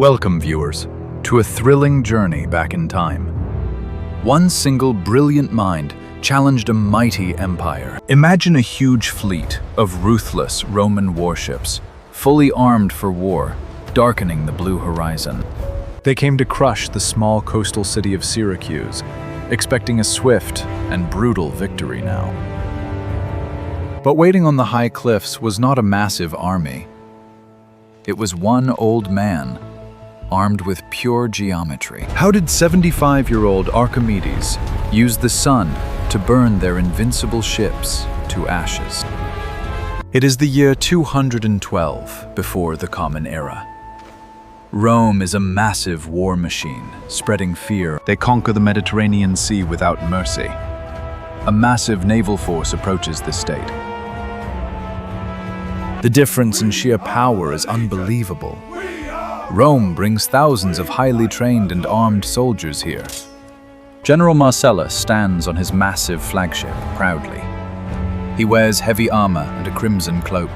Welcome, viewers, to a thrilling journey back in time. One single brilliant mind challenged a mighty empire. Imagine a huge fleet of ruthless Roman warships, fully armed for war, darkening the blue horizon. They came to crush the small coastal city of Syracuse, expecting a swift and brutal victory now. But waiting on the high cliffs was not a massive army. It was one old man, armed with pure geometry. How did 75-year-old Archimedes use the sun to burn their invincible ships to ashes? It is the year 212 before the Common Era. Rome is a massive war machine, spreading fear. They conquer the Mediterranean Sea without mercy. A massive naval force approaches the state. The difference in sheer power is unbelievable. Rome brings thousands of highly trained and armed soldiers here. General Marcellus stands on his massive flagship proudly. He wears heavy armor and a crimson cloak.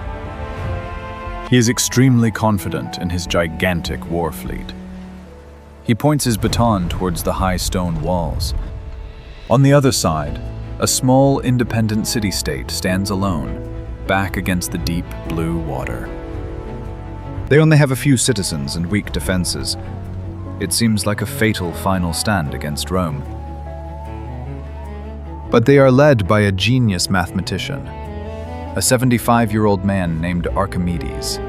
He is extremely confident in his gigantic war fleet. He points his baton towards the high stone walls. On the other side, a small independent city-state stands alone, back against the deep blue water. They only have a few citizens and weak defenses. It seems like a fatal final stand against Rome. But they are led by a genius mathematician, a 75-year-old man named Archimedes.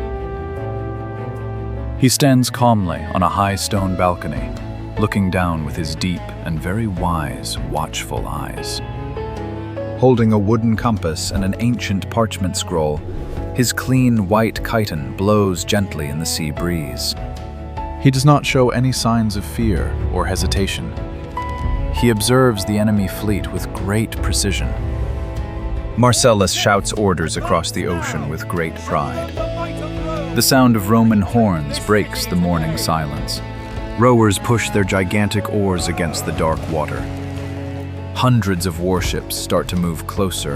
He stands calmly on a high stone balcony, looking down with his deep and very wise, watchful eyes. Holding a wooden compass and an ancient parchment scroll, his clean white chiton blows gently in the sea breeze. He does not show any signs of fear or hesitation. He observes the enemy fleet with great precision. Marcellus shouts orders across the ocean with great pride. The sound of Roman horns breaks the morning silence. Rowers push their gigantic oars against the dark water. Hundreds of warships start to move closer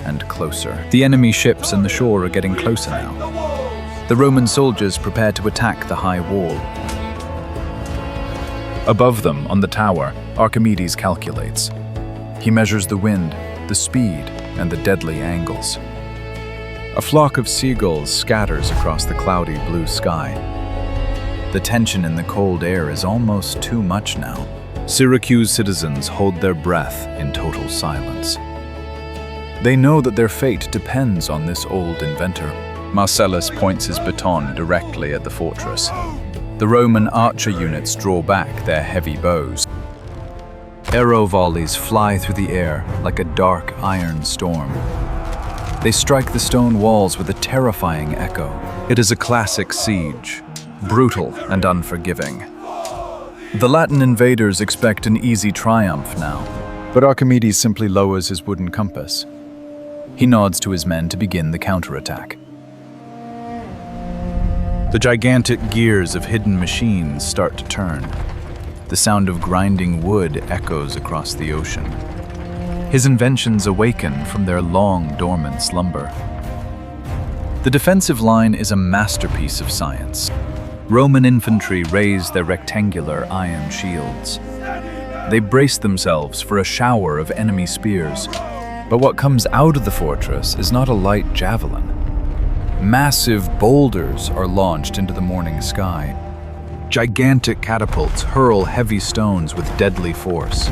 and closer. The enemy ships and the shore are getting closer now. The Roman soldiers prepare to attack the high wall. Above them, on the tower, Archimedes calculates. He measures the wind, the speed, and the deadly angles. A flock of seagulls scatters across the cloudy blue sky. The tension in the cold air is almost too much now. Syracuse citizens hold their breath in total silence. They know that their fate depends on this old inventor. Marcellus points his baton directly at the fortress. The Roman archer units draw back their heavy bows. Arrow volleys fly through the air like a dark iron storm. They strike the stone walls with a terrifying echo. It is a classic siege, brutal and unforgiving. The Latin invaders expect an easy triumph now, but Archimedes simply lowers his wooden compass. He nods to his men to begin the counterattack. The gigantic gears of hidden machines start to turn. The sound of grinding wood echoes across the ocean. His inventions awaken from their long, dormant slumber. The defensive line is a masterpiece of science. Roman infantry raise their rectangular iron shields. They brace themselves for a shower of enemy spears. But what comes out of the fortress is not a light javelin. Massive boulders are launched into the morning sky. Gigantic catapults hurl heavy stones with deadly force.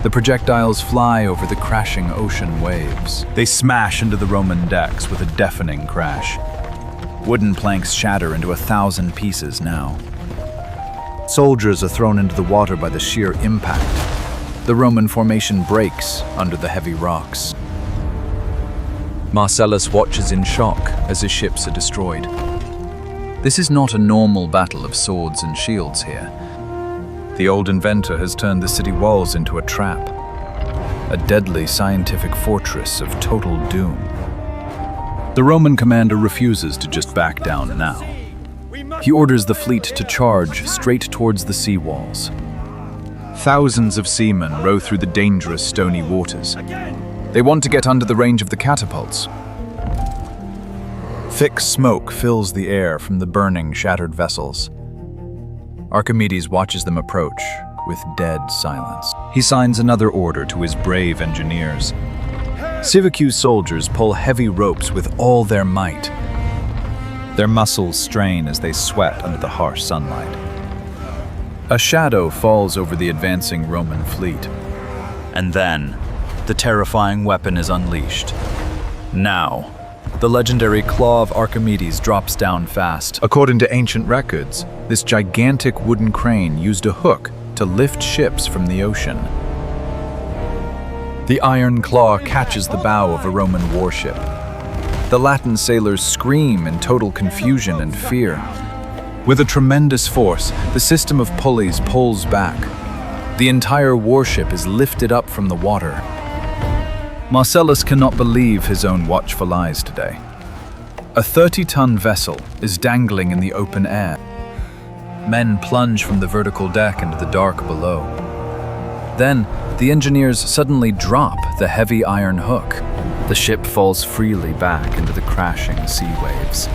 The projectiles fly over the crashing ocean waves. They smash into the Roman decks with a deafening crash. Wooden planks shatter into 1,000 pieces now. Soldiers are thrown into the water by the sheer impact. The Roman formation breaks under the heavy rocks. Marcellus watches in shock as his ships are destroyed. This is not a normal battle of swords and shields here. The old inventor has turned the city walls into a trap, a deadly scientific fortress of total doom. The Roman commander refuses to just back down now. He orders the fleet to charge straight towards the sea walls. Thousands of seamen row through the dangerous stony waters. They want to get under the range of the catapults. Thick smoke fills the air from the burning, shattered vessels. Archimedes watches them approach with dead silence. He signs another order to his brave engineers. Syracuse soldiers pull heavy ropes with all their might. Their muscles strain as they sweat under the harsh sunlight. A shadow falls over the advancing Roman fleet. And then, the terrifying weapon is unleashed. Now, the legendary claw of Archimedes drops down fast. According to ancient records, this gigantic wooden crane used a hook to lift ships from the ocean. The iron claw catches the bow of a Roman warship. The Latin sailors scream in total confusion and fear. With a tremendous force, the system of pulleys pulls back. The entire warship is lifted up from the water. Marcellus cannot believe his own watchful eyes today. A 30-ton vessel is dangling in the open air. Men plunge from the vertical deck into the dark below. Then, the engineers suddenly drop the heavy iron hook. The ship falls freely back into the crashing sea waves.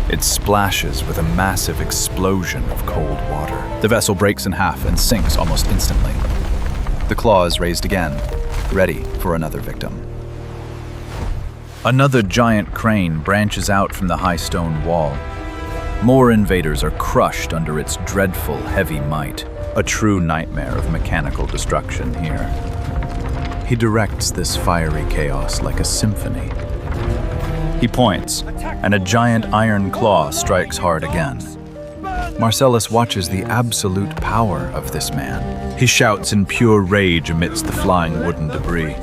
It splashes with a massive explosion of cold water. The vessel breaks in half and sinks almost instantly. The claw is raised again, ready for another victim. Another giant crane branches out from the high stone wall. More invaders are crushed under its dreadful, heavy might, a true nightmare of mechanical destruction here. He directs this fiery chaos like a symphony. He points, and a giant iron claw strikes hard again. Marcellus watches the absolute power of this man. He shouts in pure rage amidst the flying wooden debris.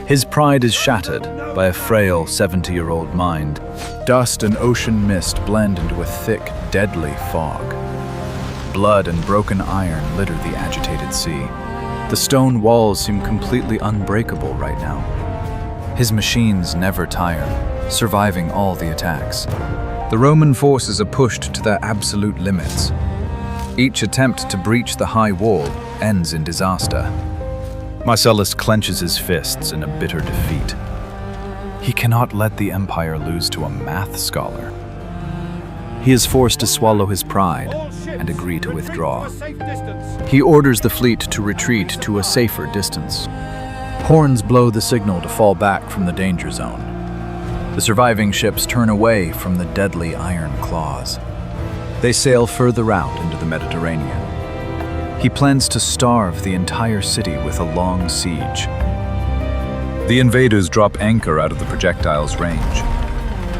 His pride is shattered by a frail 70-year-old mind. Dust and ocean mist blend into a thick, deadly fog. Blood and broken iron litter the agitated sea. The stone walls seem completely unbreakable right now. His machines never tire, surviving all the attacks. The Roman forces are pushed to their absolute limits. Each attempt to breach the high wall ends in disaster. Marcellus clenches his fists in a bitter defeat. He cannot let the empire lose to a math scholar. He is forced to swallow his pride and agree to withdraw. He orders the fleet to retreat to a safer distance. Horns blow the signal to fall back from the danger zone. The surviving ships turn away from the deadly iron claws. They sail further out into the Mediterranean. He plans to starve the entire city with a long siege. The invaders drop anchor out of the projectile's range.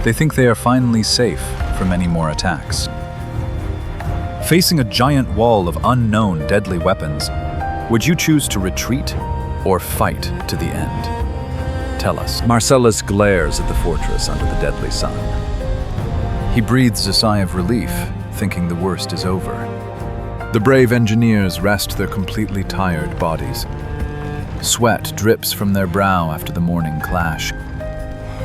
They think they are finally safe from any more attacks. Facing a giant wall of unknown deadly weapons, would you choose to retreat or fight to the end? Tell us. Marcellus glares at the fortress under the deadly sun. He breathes a sigh of relief, thinking the worst is over. The brave engineers rest their completely tired bodies. Sweat drips from their brow after the morning clash.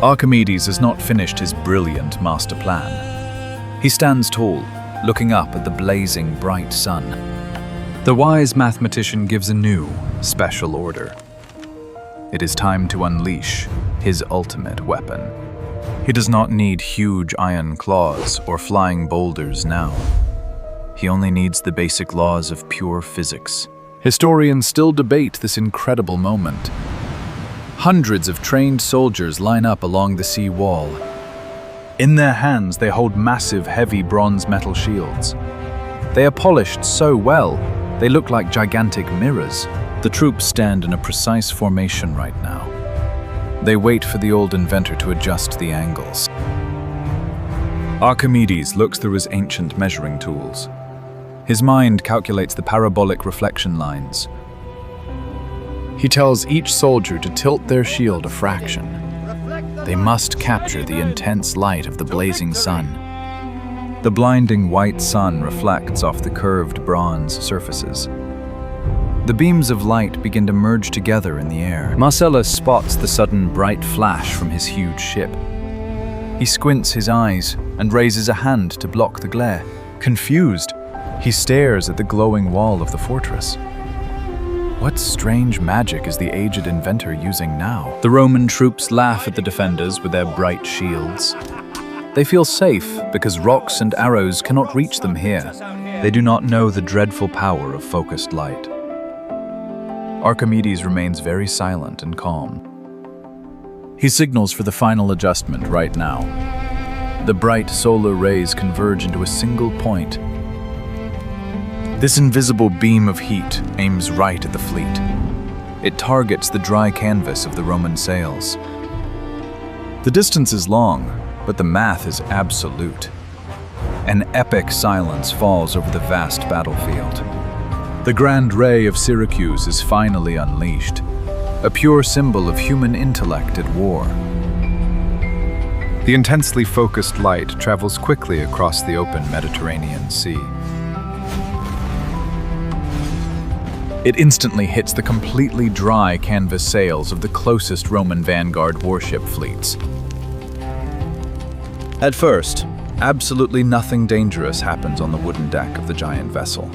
Archimedes has not finished his brilliant master plan. He stands tall, looking up at the blazing bright sun. The wise mathematician gives a new, special order. It is time to unleash his ultimate weapon. He does not need huge iron claws or flying boulders now. He only needs the basic laws of pure physics. Historians still debate this incredible moment. Hundreds of trained soldiers line up along the sea wall. In their hands, they hold massive, heavy bronze metal shields. They are polished so well, they look like gigantic mirrors. The troops stand in a precise formation right now. They wait for the old inventor to adjust the angles. Archimedes looks through his ancient measuring tools. His mind calculates the parabolic reflection lines. He tells each soldier to tilt their shield a fraction. They must capture the intense light of the blazing sun. The blinding white sun reflects off the curved bronze surfaces. The beams of light begin to merge together in the air. Marcellus spots the sudden bright flash from his huge ship. He squints his eyes and raises a hand to block the glare. Confused, he stares at the glowing wall of the fortress. What strange magic is the aged inventor using now? The Roman troops laugh at the defenders with their bright shields. They feel safe because rocks and arrows cannot reach them here. They do not know the dreadful power of focused light. Archimedes remains very silent and calm. He signals for the final adjustment right now. The bright solar rays converge into a single point. This invisible beam of heat aims right at the fleet. It targets the dry canvas of the Roman sails. The distance is long, but the math is absolute. An epic silence falls over the vast battlefield. The grand ray of Syracuse is finally unleashed, a pure symbol of human intellect at war. The intensely focused light travels quickly across the open Mediterranean Sea. It instantly hits the completely dry canvas sails of the closest Roman vanguard warship fleets. At first, absolutely nothing dangerous happens on the wooden deck of the giant vessel.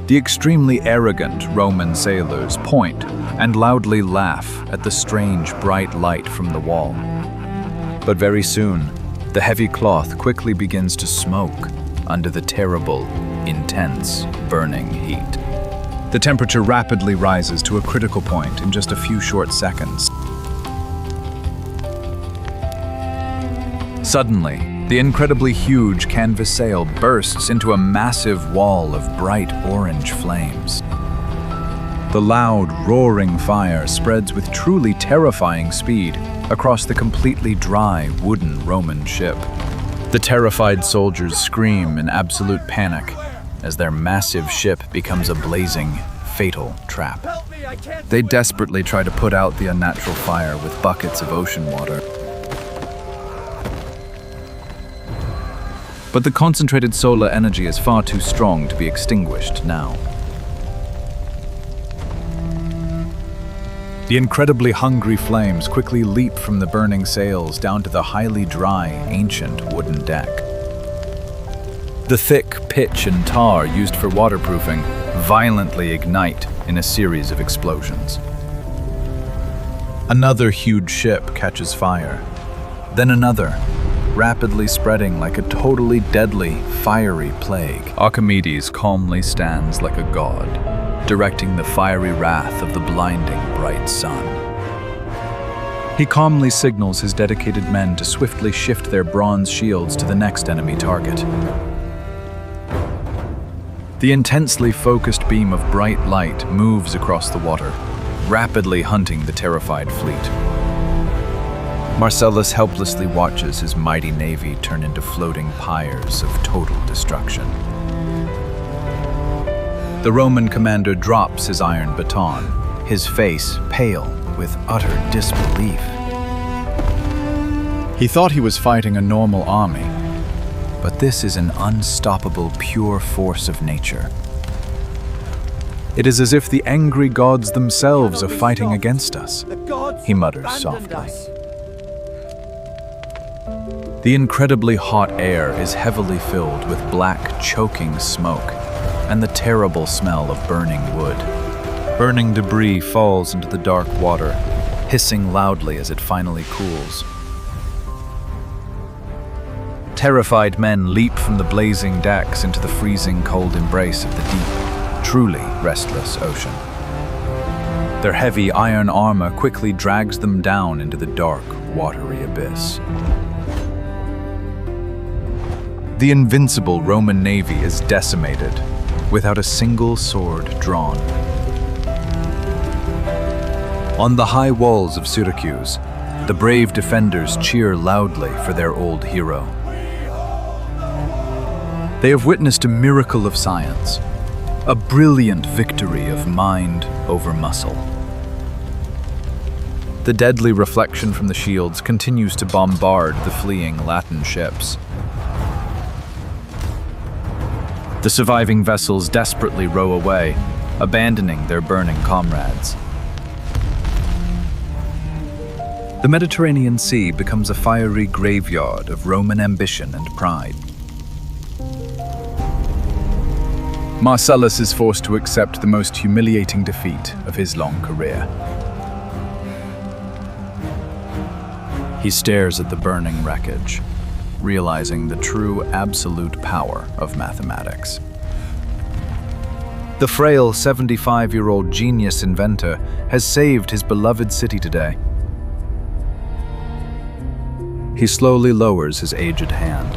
The extremely arrogant Roman sailors point and loudly laugh at the strange bright light from the wall. But very soon, the heavy cloth quickly begins to smoke under the terrible, intense, burning heat. The temperature rapidly rises to a critical point in just a few short seconds. Suddenly, the incredibly huge canvas sail bursts into a massive wall of bright orange flames. The loud, roaring fire spreads with truly terrifying speed across the completely dry, wooden Roman ship. The terrified soldiers scream in absolute panic as their massive ship becomes a blazing, fatal trap. They desperately try to put out the unnatural fire with buckets of ocean water. But the concentrated solar energy is far too strong to be extinguished now. The incredibly hungry flames quickly leap from the burning sails down to the highly dry, ancient wooden deck. The thick pitch and tar used for waterproofing violently ignite in a series of explosions. Another huge ship catches fire, then another, rapidly spreading like a totally deadly, fiery plague. Archimedes calmly stands like a god, directing the fiery wrath of the blinding bright sun. He calmly signals his dedicated men to swiftly shift their bronze shields to the next enemy target. The intensely focused beam of bright light moves across the water, rapidly hunting the terrified fleet. Marcellus helplessly watches his mighty navy turn into floating pyres of total destruction. The Roman commander drops his iron baton, his face pale with utter disbelief. He thought he was fighting a normal army, but this is an unstoppable, pure force of nature. It is as if the angry gods themselves are fighting against us, he mutters softly. The incredibly hot air is heavily filled with black, choking smoke and the terrible smell of burning wood. Burning debris falls into the dark water, hissing loudly as it finally cools. Terrified men leap from the blazing decks into the freezing cold embrace of the deep, truly restless ocean. Their heavy iron armor quickly drags them down into the dark, watery abyss. The invincible Roman navy is decimated, without a single sword drawn. On the high walls of Syracuse, the brave defenders cheer loudly for their old hero. They have witnessed a miracle of science, a brilliant victory of mind over muscle. The deadly reflection from the shields continues to bombard the fleeing Latin ships. The surviving vessels desperately row away, abandoning their burning comrades. The Mediterranean Sea becomes a fiery graveyard of Roman ambition and pride. Marcellus is forced to accept the most humiliating defeat of his long career. He stares at the burning wreckage, realizing the true absolute power of mathematics. The frail 75-year-old genius inventor has saved his beloved city today. He slowly lowers his aged hand,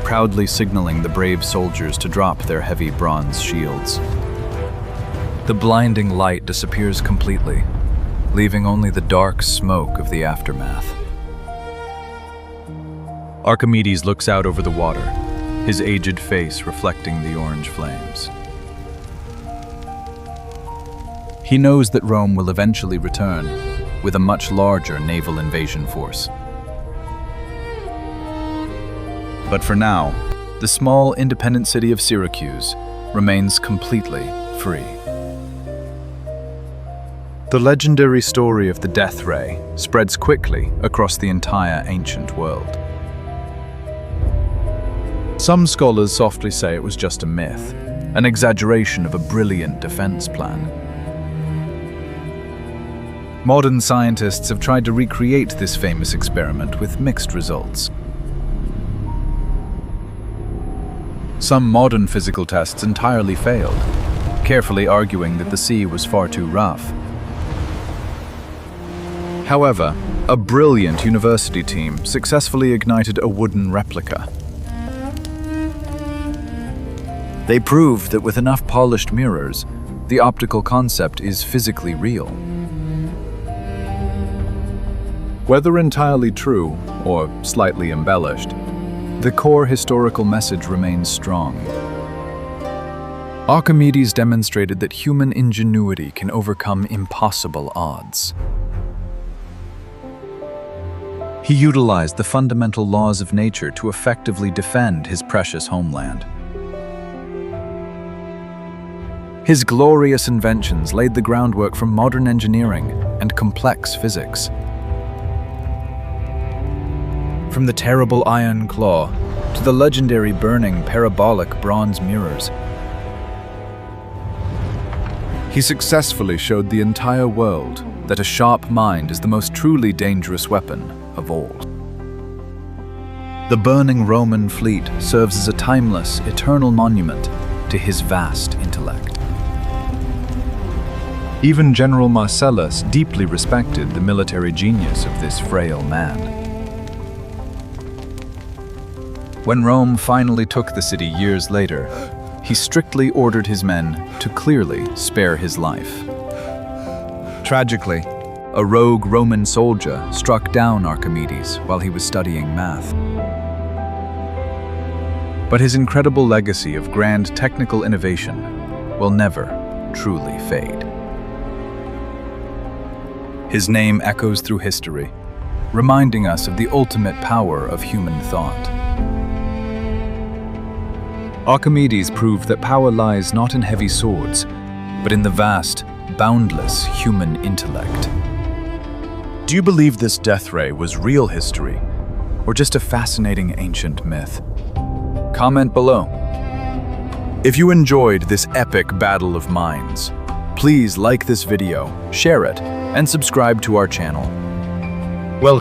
proudly signaling the brave soldiers to drop their heavy bronze shields. The blinding light disappears completely, leaving only the dark smoke of the aftermath. Archimedes looks out over the water, his aged face reflecting the orange flames. He knows that Rome will eventually return with a much larger naval invasion force. But for now, the small independent city of Syracuse remains completely free. The legendary story of the death ray spreads quickly across the entire ancient world. Some scholars softly say it was just a myth, an exaggeration of a brilliant defense plan. Modern scientists have tried to recreate this famous experiment with mixed results. Some modern physical tests entirely failed, carefully arguing that the sea was far too rough. However, a brilliant university team successfully ignited a wooden replica. They proved that with enough polished mirrors, the optical concept is physically real. Whether entirely true or slightly embellished, the core historical message remains strong. Archimedes demonstrated that human ingenuity can overcome impossible odds. He utilized the fundamental laws of nature to effectively defend his precious homeland. His glorious inventions laid the groundwork for modern engineering and complex physics. From the terrible iron claw to the legendary burning parabolic bronze mirrors, he successfully showed the entire world that a sharp mind is the most truly dangerous weapon of all. The burning Roman fleet serves as a timeless, eternal monument to his vast intellect. Even General Marcellus deeply respected the military genius of this frail man. When Rome finally took the city years later, he strictly ordered his men to clearly spare his life. Tragically, a rogue Roman soldier struck down Archimedes while he was studying math. But his incredible legacy of grand technical innovation will never truly fade. His name echoes through history, reminding us of the ultimate power of human thought. Archimedes proved that power lies not in heavy swords, but in the vast, boundless human intellect. Do you believe this death ray was real history, or just a fascinating ancient myth? Comment below. If you enjoyed this epic battle of minds, please like this video, share it, and subscribe to our channel. Welcome.